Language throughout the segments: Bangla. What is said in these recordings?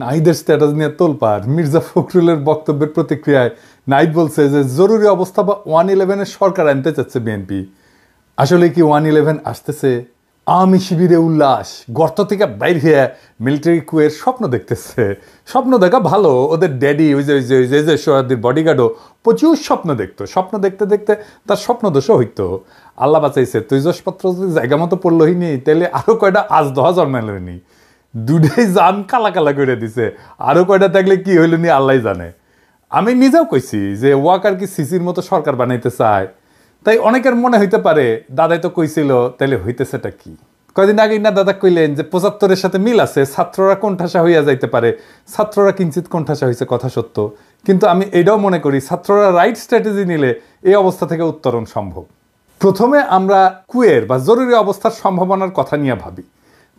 নাহিদের স্ট্যাটাস নিয়ে তোলপাড়। মির্জা ফখরুলের বক্তব্যের প্রতিক্রিয়ায় নাহিদ বলছে যে জরুরি অবস্থা বা 111-এর সরকার আনতে চাচ্ছে বিএনপি। আসলে কি 111 আসতেছে? আওয়ামী শিবিরে উল্লাস, গর্ত থেকে বাইর হয়ে মিলিটারি কুয়ের স্বপ্ন দেখতেছে। স্বপ্ন দেখা ভালো, ওদের ড্যাডি ওই যে সোহাদির বডিগার্ডও প্রচুর স্বপ্ন দেখতো। স্বপ্ন দেখতে দেখতে তার স্বপ্ন দোষও হইতো। আল্লাহ বাঁচাইছে, তৈজসপত্র যদি জায়গা মতো পড়লো হইনি, তাহলে আরো কয়টা আজ দহা জন্মাইল হইনি। দুটাই জান কালা কালা করে দিছে, আরো কয়টা থাকলে কি হইল নি আল্লাহ জানে। আমি নিজেও কইছি যে ওয়াকার কি সিসির মতো সরকার বানাইতে চায়। তাই অনেকের মনে হইতে পারে দাদাই তো কইছিল, তাইলে হইতেছেটা কি? কয়দিন আগে না দাদা কইলেন যে 75-এর সাথে মিল আছে, ছাত্ররা কোণঠাসা হইয়া যাইতে পারে। ছাত্ররা কিঞ্চিত কোণঠাসা হয়েছে, কথা সত্য। কিন্তু আমি এটাও মনে করি ছাত্ররা রাইট স্ট্র্যাটেজি নিলে এই অবস্থা থেকে উত্তরণ সম্ভব। প্রথমে আমরা কুয়ের বা জরুরি অবস্থার সম্ভাবনার কথা নিয়ে ভাবি,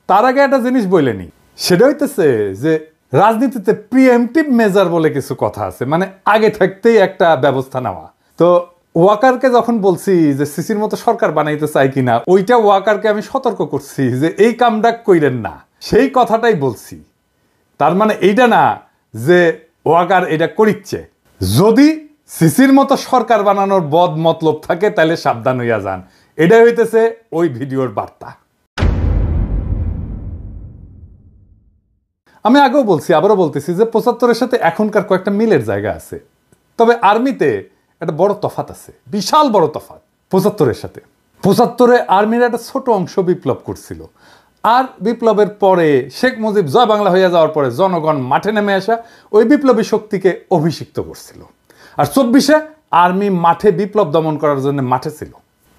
তার আগে একটা জিনিস বলে নি। সেটা হইতেছে যে রাজনীতিতে প্রিএমটিভ মেজার বলে কিছু কথা আছে, মানে আগে থাকতেই একটা ব্যবস্থা নেওয়া। তো ওয়াকারকে যখন বলছি যে সিসির মতো সরকার বানাইতে চাই কিনা, ওইটা ওয়াকারকে আমি সতর্ক করছি যে এই কামটা কইরেন না, সেই কথাটাই বলছি। তার মানে এইটা না যে ওয়াকার এটা করিচ্ছে। যদি সিসির মতো সরকার বানানোর বদ মতলব থাকে তাহলে সাবধান হইয়া যান, এটাই হইতেছে ওই ভিডিওর বার্তা। আমি আগেও বলছি, আবারও বলতেছি যে 75-এর সাথে এখনকার কয়েকটা মিলের জায়গা আছে। তবে আর্মিতে একটা বড় তফাত আছে, বিশাল বড় তফাত 75-এর সাথে। 75-এ আর্মির একটা ছোট অংশ বিপ্লব করছিল, আর বিপ্লবের পরে শেখ মুজিব জয় বাংলা হইয়া যাওয়ার পরে জনগণ মাঠে নেমে আসা ওই বিপ্লবী শক্তিকে অভিষিক্ত করছিল। আর 24-এ আর্মি মাঠে বিপ্লব দমন করার জন্য মাঠে ছিল।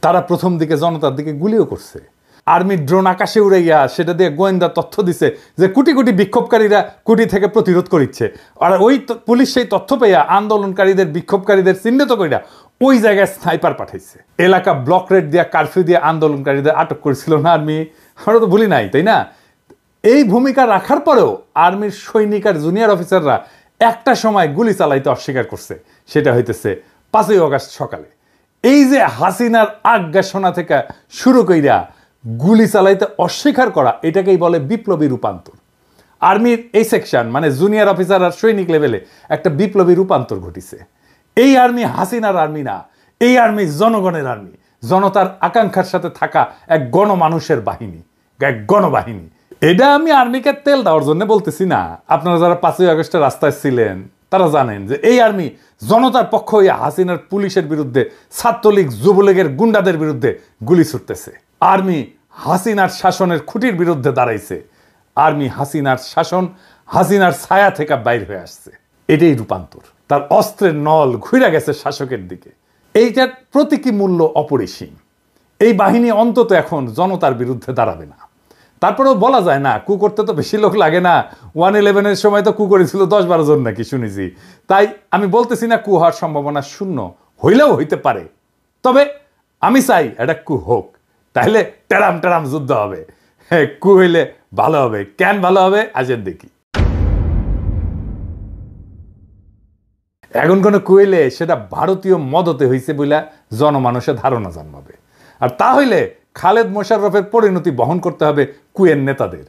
তারা প্রথম দিকে জনতার দিকে গুলিও করছে। আর্মির ড্রোন আকাশে উড়ে গিয়া সেটা দিয়ে গোয়েন্দা তথ্য দিছে যে কোটি কোটি বিক্ষোভকারীরা কুটি থেকে প্রতিরোধ করিচ্ছে। আর ওই পুলিশ সেই তথ্য পেয়া আন্দোলনকারীদের বিক্ষোভকারীদের চিহ্নিত কইরা ওই জায়গায় স্নাইপার পাঠাইছে। এলাকা ব্লক রেড দিয়া কারফিউ দিয়ে আন্দোলনকারীদের আটক করেছিল না আর্মি? আমরা তো ভুলি নাই, তাই না? এই ভূমিকা রাখার পরেও আর্মির সৈনিক আর জুনিয়র অফিসাররা একটা সময় গুলি চালাইতে অস্বীকার করছে। সেটা হইতেছে 5ই আগস্ট সকালে। এই যে হাসিনার আজ্ঞাসনা থেকে শুরু কইরা গুলি চালাইতে অস্বীকার করা, এটাকেই বলে বিপ্লবী রূপান্তর। আর্মির এই সেকশন মানে জুনিয়র অফিসার আর সৈনিক লেভেলে একটা বিপ্লবী রূপান্তর ঘটিছে। এই আর্মি হাসিনার আর্মি না, এই আর্মি জনগণের আর্মি, জনতার আকাঙ্ক্ষার সাথে থাকা এক গণমানুষের বাহিনী, এক গণবাহিনী। এটা আমি আর্মিকে তেল দেওয়ার জন্য বলতেছি না। আপনারা যারা 5ই আগস্টে রাস্তায় ছিলেন তারা জানেন যে এই আর্মি জনতার পক্ষ হইয়া হাসিনার পুলিশের বিরুদ্ধে, ছাত্রলীগ যুবলীগের গুন্ডাদের বিরুদ্ধে গুলি ছুটতেছে। আর্মি হাসিনার শাসনের খুঁটির বিরুদ্ধে দাঁড়াইছে। আর্মি হাসিনার শাসন, হাসিনার ছায়া থেকে বাইর হয়ে আসছে। এটাই রূপান্তর। তার অস্ত্রের নল ঘুরে গেছে শাসকের দিকে। এইটার প্রতীকী মূল্য অপরিসীম। এই বাহিনী অন্তত এখন জনতার বিরুদ্ধে দাঁড়াবে না। তারপরেও বলা যায় না, কু করতে তো বেশি লোক লাগে না। 111-এর সময় তো কু করেছিল 10-12 জন নাকি শুনেছি। তাই আমি বলতেছি না কু হওয়ার সম্ভাবনা শূন্য, হইলেও হইতে পারে। তবে আমি চাই এটা কু হোক, তাহলে টেরাম টেরাম যুদ্ধ হবে। হ্যাঁ, কু হইলে ভালো হবে। কেন ভালো হবে আজের দেখি। এখন কোনো কু হইলে সেটা ভারতীয় মদতে হইছে বলে জনমানুষের ধারণা জন্মাবে। আর তা হইলে খালেদ মোশাররফের পরিণতি বহন করতে হবে কুয়ের নেতাদের।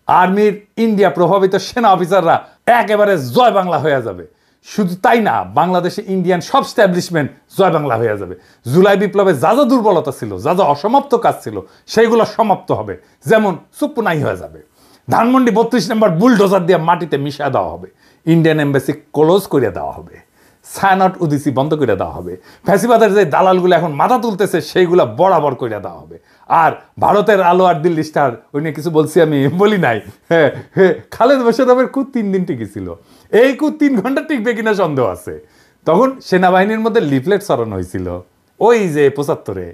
আর্মির ইন্ডিয়া প্রভাবিত সেনা অফিসাররা একেবারে জয় বাংলা হয়ে যাবে। শুধু তাই না, বাংলাদেশে ইন্ডিয়ান সব স্ট্যাবলিশমেন্ট জয় বাংলা হয়ে যাবে। জুলাই বিপ্লবে যা যা দুর্বলতা ছিল, যা যা অসমাপ্ত কাজ ছিল, সেইগুলো সমাপ্ত হবে। যেমন সুপুনাই হয়ে যাবে। ধানমন্ডি 32 নম্বর বুলডোজার দিয়ে মাটিতে মিশিয়ে দেওয়া হবে। ইন্ডিয়ান এম্বাসি ক্লোজ করে দেওয়া হবে। সায়নট উদিসি বন্ধ করে দেওয়া হবে। ফ্যাসিবাদের যে দালালগুলো এখন মাথা তুলতেছে সেইগুলো বরাবর করে দেওয়া হবে। আর ভারতের আলো আর দিল্লি স্টার, ওই নিয়ে কিছু বলছি আমি? বলি নাই। হ্যাঁ হ্যাঁ, খালেদ মোশাররফের কু 3 দিন টিকেছিল। এই কু 3 ঘন্টা টিকবে কিনা সন্দেহ আছে। তখন সেনাবাহিনীর মধ্যে লিফলেট ছড়ানো হয়েছিল, ওই যে 75-এ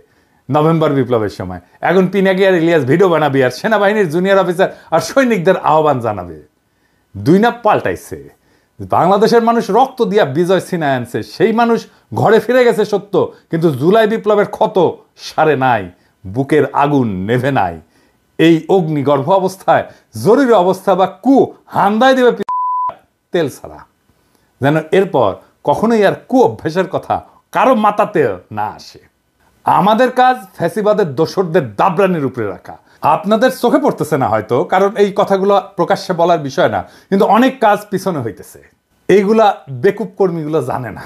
নভেম্বর বিপ্লবের সময়। এখন পিনাকি আর ইলিয়াস ভিডিও বানাবি আর সেনাবাহিনীর জুনিয়র অফিসার আর সৈনিকদের আহ্বান জানাবে। 2 না পাল্টাইছে। বাংলাদেশের মানুষ রক্ত দিয়া বিজয় ছিনায় আনছে, সেই মানুষ ঘরে ফিরে গেছে সত্য, কিন্তু জুলাই বিপ্লবের ক্ষত সারে নাই, বুকের আগুন নেভে নাই। এই অগ্নিগর্ভ অবস্থায় জরুরি অবস্থা বা কু হান্দায় দেবে তেল ছাড়া, যেন এরপর কখনোই আর কু অভ্যাসের কথা কারো মাথাতে না আসে। আমাদের কাজ ফ্যাসিবাদের দোসরদের দাবরানির উপরে রাখা, আপনাদের চোখে পড়তেছে না হয়তো, কারণ এই কথাগুলো প্রকাশ্যে বলার বিষয় না, কিন্তু অনেক কাজ পিছনে হইতেছে। এইগুলা বেকুব কর্মীগুলো জানে না।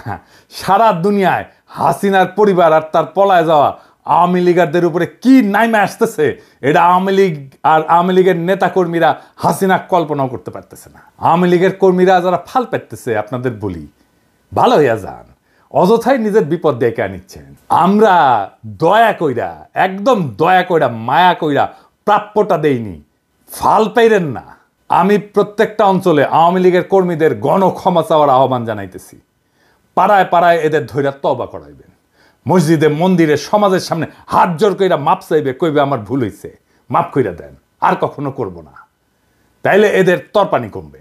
সারা দুনিয়ায় হাসিনার পরিবার আর তার পলায় যাওয়া আওয়ামী লীগারদের উপরে কি নাইমে আসতেছে, এটা আওয়ামী লীগ আর আওয়ামী লীগের নেতা কর্মীরা হাসিনা কল্পনাও করতে পারতেছে না। আওয়ামী লীগের কর্মীরা যারা ফাল পেতেছে, আপনাদের বলি ভালো হইয়া যান, অযথাই নিজের বিপদ ডেকে আনিচ্ছেন। আমরা দয়া কইরা, একদম দয়া কইরা, মায়া কইরা প্রাপ্যটা দেইনি, ফাল পাইরেন না। আমি প্রত্যেকটা অঞ্চলে আওয়ামী লীগের কর্মীদের গণ ক্ষমা চাওয়ার আহ্বান জানাইতেছি। পাড়ায় পাড়ায় এদের ধৈর্য তওবা করাইবেন, মসজিদে মন্দিরে সমাজের সামনে হাত জোর কইরা মাপ চাইবে, কইবে আমার ভুল হইছে, মাপ কইরা দেন, আর কখনো করব না। তাইলে এদের তরপানি কমবে।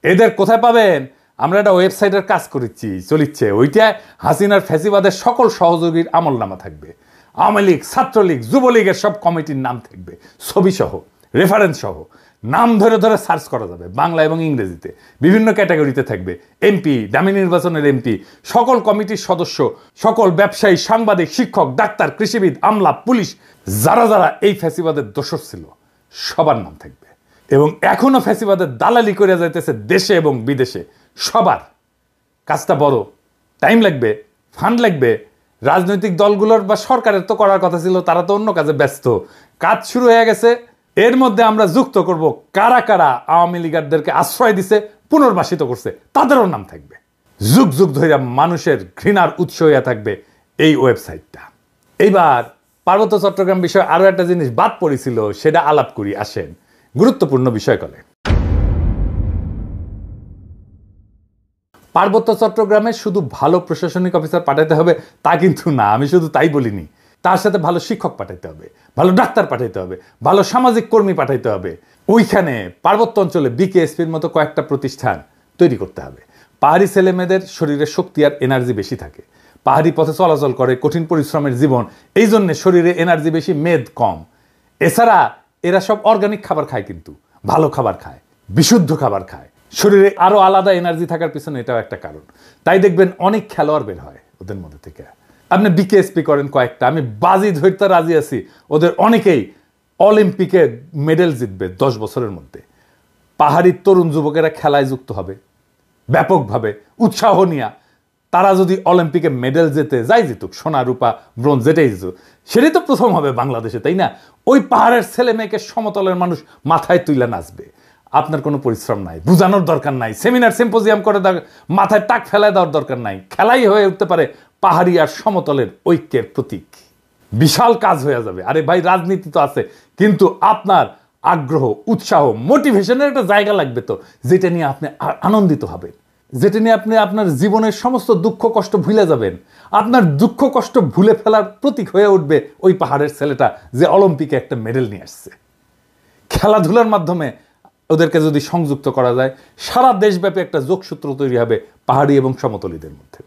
এদের কোথায় পাবেন? আমরা একটা ওয়েবসাইটের কাজ করেছি, চলিচ্ছে, ওইটায় হাসিনার ফ্যাসিবাদের সকল সহযোগীর আমলনামা থাকবে। আওয়ামী লীগ, ছাত্রলীগ, যুবলীগের সব কমিটির নাম থাকবে, ছবি সহ, রেফারেন্স সহ, নাম ধরে ধরে সার্চ করা যাবে, বাংলা এবং ইংরেজিতে বিভিন্ন ক্যাটাগরিতে থাকবে। এমপি, দামি নির্বাচনের এমপি, সকল কমিটির সদস্য, সকল ব্যবসায়ী, সাংবাদিক, শিক্ষক, ডাক্তার, কৃষিবিদ, আমলা, পুলিশ, যারা যারা এই ফ্যাসিবাদের দোষর ছিল সবার নাম থাকবে। এবং এখনো ফ্যাসিবাদের দালালি করে যাইতেছে দেশে এবং বিদেশে সবার। কাজটা বড়, টাইম লাগবে, ফান্ড লাগবে। রাজনৈতিক দলগুলোর বা সরকারের তো করার কথা ছিল, তারা তো অন্য কাজে ব্যস্ত। কাজ শুরু হয়ে গেছে। এর মধ্যে আমরা যুক্ত করব কারা কারা আওয়ামী লীগারদেরকে আশ্রয় দিছে, পুনর্বাসিত করছে, তাদেরও নাম থাকবে। যুগ যুগ ধরে মানুষের ঘৃণার উৎস হইয়া থাকবে এই ওয়েবসাইটটা। এইবার পার্বত্য চট্টগ্রাম বিষয়ে আরো একটা জিনিস বাদ পড়েছিল, সেটা আলাপ করি, আসেন। গুরুত্বপূর্ণ বিষয় কলে পার্বত্য চট্টগ্রামে শুধু ভালো প্রশাসনিক অফিসার পাঠাতে হবে তা কিন্তু না, আমি শুধু তাই বলিনি। তার সাথে ভালো শিক্ষক পাঠাইতে হবে, ভালো ডাক্তার পাঠাইতে হবে, ভালো সামাজিক কর্মী পাঠাইতে হবে। ওইখানে পার্বত্য অঞ্চলে বিকেএসপির মতো কয়েকটা প্রতিষ্ঠান তৈরি করতে হবে। পাহাড়ি ছেলেমেয়েদের শরীরে শক্তি আর এনার্জি বেশি থাকে, পাহাড়ি পথে চলাচল করে, কঠিন পরিশ্রমের জীবন, এই জন্যে শরীরে এনার্জি বেশি, মেদ কম। এছাড়া এরা সব অর্গানিক খাবার খায়, কিন্তু ভালো খাবার খায়, বিশুদ্ধ খাবার খায়, শরীরে আরো আলাদা এনার্জি থাকার পিছনে এটাও একটা কারণ। তাই দেখবেন অনেক খেলোয়াড় বের হয় ওদের মধ্যে থেকে। আপনি বিকেএসপি করেন কয়েকটা, আমি বাজি ধরতে রাজি আছি ওদের অনেকেই অলিম্পিকে মেডেল জিতবে 10 বছরের মধ্যে। পাহাড়ি তরুণ যুবকেরা খেলায় যুক্ত হবে ব্যাপকভাবে, উৎসাহ নিয়ে। তারা যদি অলিম্পিকে মেডেল জেতে, যাই জিতুক, সোনা, রূপা, ব্রোঞ্জ, যেটাই জিতুক, সেটাই তো প্রথম হবে বাংলাদেশে, তাই না? ওই পাহাড়ের ছেলে মেয়েকে সমতলের মানুষ মাথায় তুলে নাচবে। আপনার কোনো পরিশ্রম নাই, বুঝানোর দরকার নাই, সেমিনার সিম্পোজিয়াম করে মাথায় টাক ফেলায় দেওয়ার দরকার নাই। খেলাই হয়ে উঠতে পারে পাহাড়ি আর সমতলের ঐক্যের প্রতীক। বিশাল কাজ হয়ে যাবে। আরে ভাই, রাজনীতি তো আছে, কিন্তু আপনার আগ্রহ, উৎসাহ, মোটিভেশনের একটা জায়গা লাগবে তো, যেটা নিয়ে আপনি আনন্দিত হবেন, যেটা নিয়ে আপনি আপনার জীবনের সমস্ত দুঃখ কষ্ট ভুলে যাবেন। আপনার দুঃখ কষ্ট ভুলে ফেলার প্রতীক হয়ে উঠবে ওই পাহাড়ের ছেলেটা যে অলিম্পিকে একটা মেডেল নিয়ে আসছে। খেলাধুলার মাধ্যমে ওদেরকে যদি সংযুক্ত করা যায়, সারা দেশব্যাপী একটা যোগসূত্র তৈরি হবে পাহাড়ি এবং সমতলীদের মধ্যে।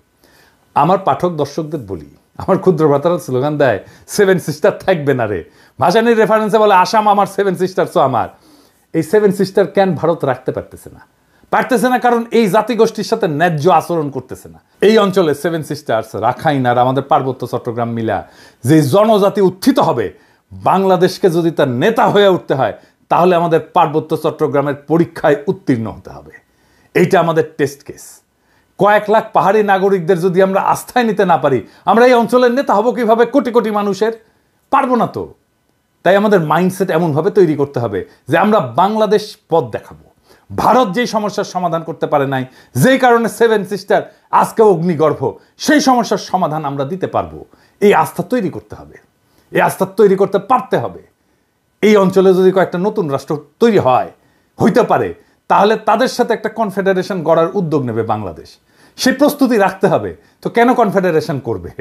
আমার পাঠক দর্শকদের বলি, আমার ক্ষুদ্র ভ্রাতারা স্লোগান দেয় 7 সিস্টার থাকবে না রে। ভাসানির রেফারেন্সে বলে আসাম আমার, 7 সিস্টার্স আমার। এই 7 সিস্টার কেন ভারত রাখতে পারতেছে না? পারতেছে না কারণ এই জাতিগোষ্ঠীর সাথে ন্যায্য আচরণ করতেছে না। এই অঞ্চলে 7 সিস্টার্স, রাখাইন আর আমাদের পার্বত্য চট্টগ্রাম মিলা যে জনজাতি উত্থিত হবে, বাংলাদেশকে যদি তার নেতা হয়ে উঠতে হয়, তাহলে আমাদের পার্বত্য চট্টগ্রামের পরীক্ষায় উত্তীর্ণ হতে হবে। এইটা আমাদের টেস্ট কেস। কয়েক লাখ পাহাড়ি নাগরিকদের যদি আমরা আস্থায় নিতে না পারি, আমরা এই অঞ্চলের নেতা হব কিভাবে? কোটি কোটি মানুষের পারবো না তো। তাই আমাদের মাইন্ডসেট এমনভাবে তৈরি করতে হবে যে আমরা বাংলাদেশ পথ দেখাবো। ভারত যেই সমস্যার সমাধান করতে পারে নাই, যেই কারণে 7 সিস্টার আজকে অগ্নিগর্ভ, সেই সমস্যার সমাধান আমরা দিতে পারবো। এই আস্থা তৈরি করতে হবে, এই আস্থা তৈরি করতে পারতে হবে। এই অঞ্চলে যদি কয়েকটা নতুন রাষ্ট্র তৈরি হইতে পারে, তাহলে তাদের সাথে একটা কনফেডারেশন গড়ার উদ্যোগ নেবে বাংলাদেশ। সেই প্রস্তুতি রাখতে হবে। তো কেন কনফেডারেশন করবে?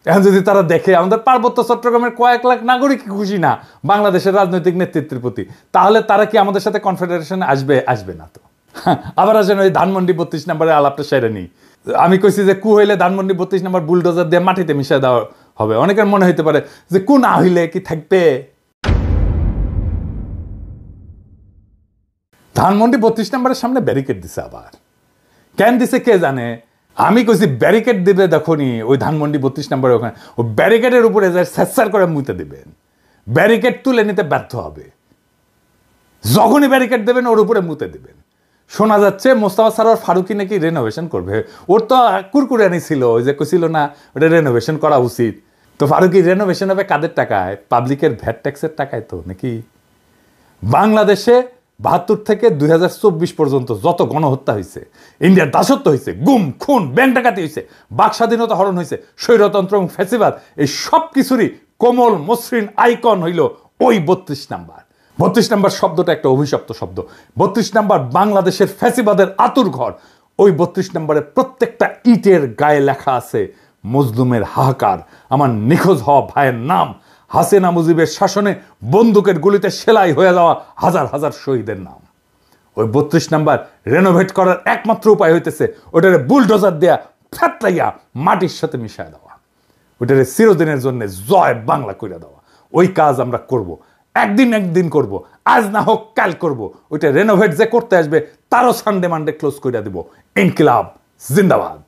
এখন যদি তারা দেখে আমাদের পার্বত্য চট্টগ্রামের কয়েক লাখ নাগরিক খুশি না বাংলাদেশের রাজনৈতিক নেতৃত্বের প্রতি, তাহলে তারা কি আমাদের সাথে কনফেডারেশনে আসবে? আসবে না তো। আবার আসেন ওই ধানমন্ডি 32 নম্বরে আলাপটা সেরে নেই। আমি কইছি যে কু হইলে ধানমন্ডি 32 নম্বর বুলডোজার দিয়ে মাটিতে মিশিয়ে দেওয়া হবে। অনেকের মনে হইতে পারে যে কু না হইলে কি থাকবে? ধানমন্ডি 32 নম্বরের সামনে ব্যারিকেড দিছে। আবার কেন দিছে কে জানে? আমি কইছি ব্যারিকেড দিবে, দেখনি ওই ধানমন্ডি 32 নম্বরে ওখানে, ওই ব্যারিকেডের উপরে যায় স্যার করে মুতে দিবেন। ব্যারিকেড তুলে নিতে ব্যর্থ হবে। যখনই ব্যারিকেড দেবেন ওর উপরে মুতে দেবেন। শোনা যাচ্ছে মোস্তফা সরোয়ার ফারুকী নাকি রেনোভেশন করবে। ওর তো কুরকুরানি ছিল, ওই যে কইছিল না ওটা রেনোভেশন করা উচিত। তো ফারুকী রেনোভেশন হবে কাদের টাকায়? পাবলিকের ভ্যাট ট্যাক্সের টাকায় তো নাকি? বাংলাদেশে ৭২ থেকে ২০২৪ পর্যন্ত যত গণহত্যা হয়েছে, ইন্ডিয়ার দাসত্ব হয়েছে, গুম খুন ব্যাংক ডাকাতি হয়েছে, বাক স্বাধীনতা হরণ হয়েছে, স্বৈরতন্ত্র এবং ফ্যাসিবাদ, এই সব কিছুরই কোমল মসৃণ আইকন হইল ওই ৩২ নাম্বার। ৩২ নাম্বার শব্দটা একটা অভিশপ্ত শব্দ। ৩২ নাম্বার বাংলাদেশের ফ্যাসিবাদের আতুর ঘর। ওই ৩২ নাম্বারে প্রত্যেকটা ইটের গায়ে লেখা আছে মজলুমের হাহাকার, আমার নিখোঁজ হওয়া ভাইয়ের নাম, হাসিনা মুজিবের শাসনে বন্দুকের গুলিতে সেলাই হয়ে যাওয়া হাজার হাজার শহীদের নাম। ওই ৩২ নাম্বার রেনোভেট করার একমাত্র উপায় হইতেছে ওটারে বুলডোজার দেয়া ফ্যাতলাইয়া মাটির সাথে মিশায় দেওয়া, ওটারে চিরদিনের জন্য জয় বাংলা কইরা দেওয়া। ওই কাজ আমরা করব, একদিন করব, আজ না হোক কাল করব। ওইটা রেনোভেট যে করতে আসবে তারও সানডে মানডে ক্লোজ কইরা দিব। ইনকিলাব জিন্দাবাদ।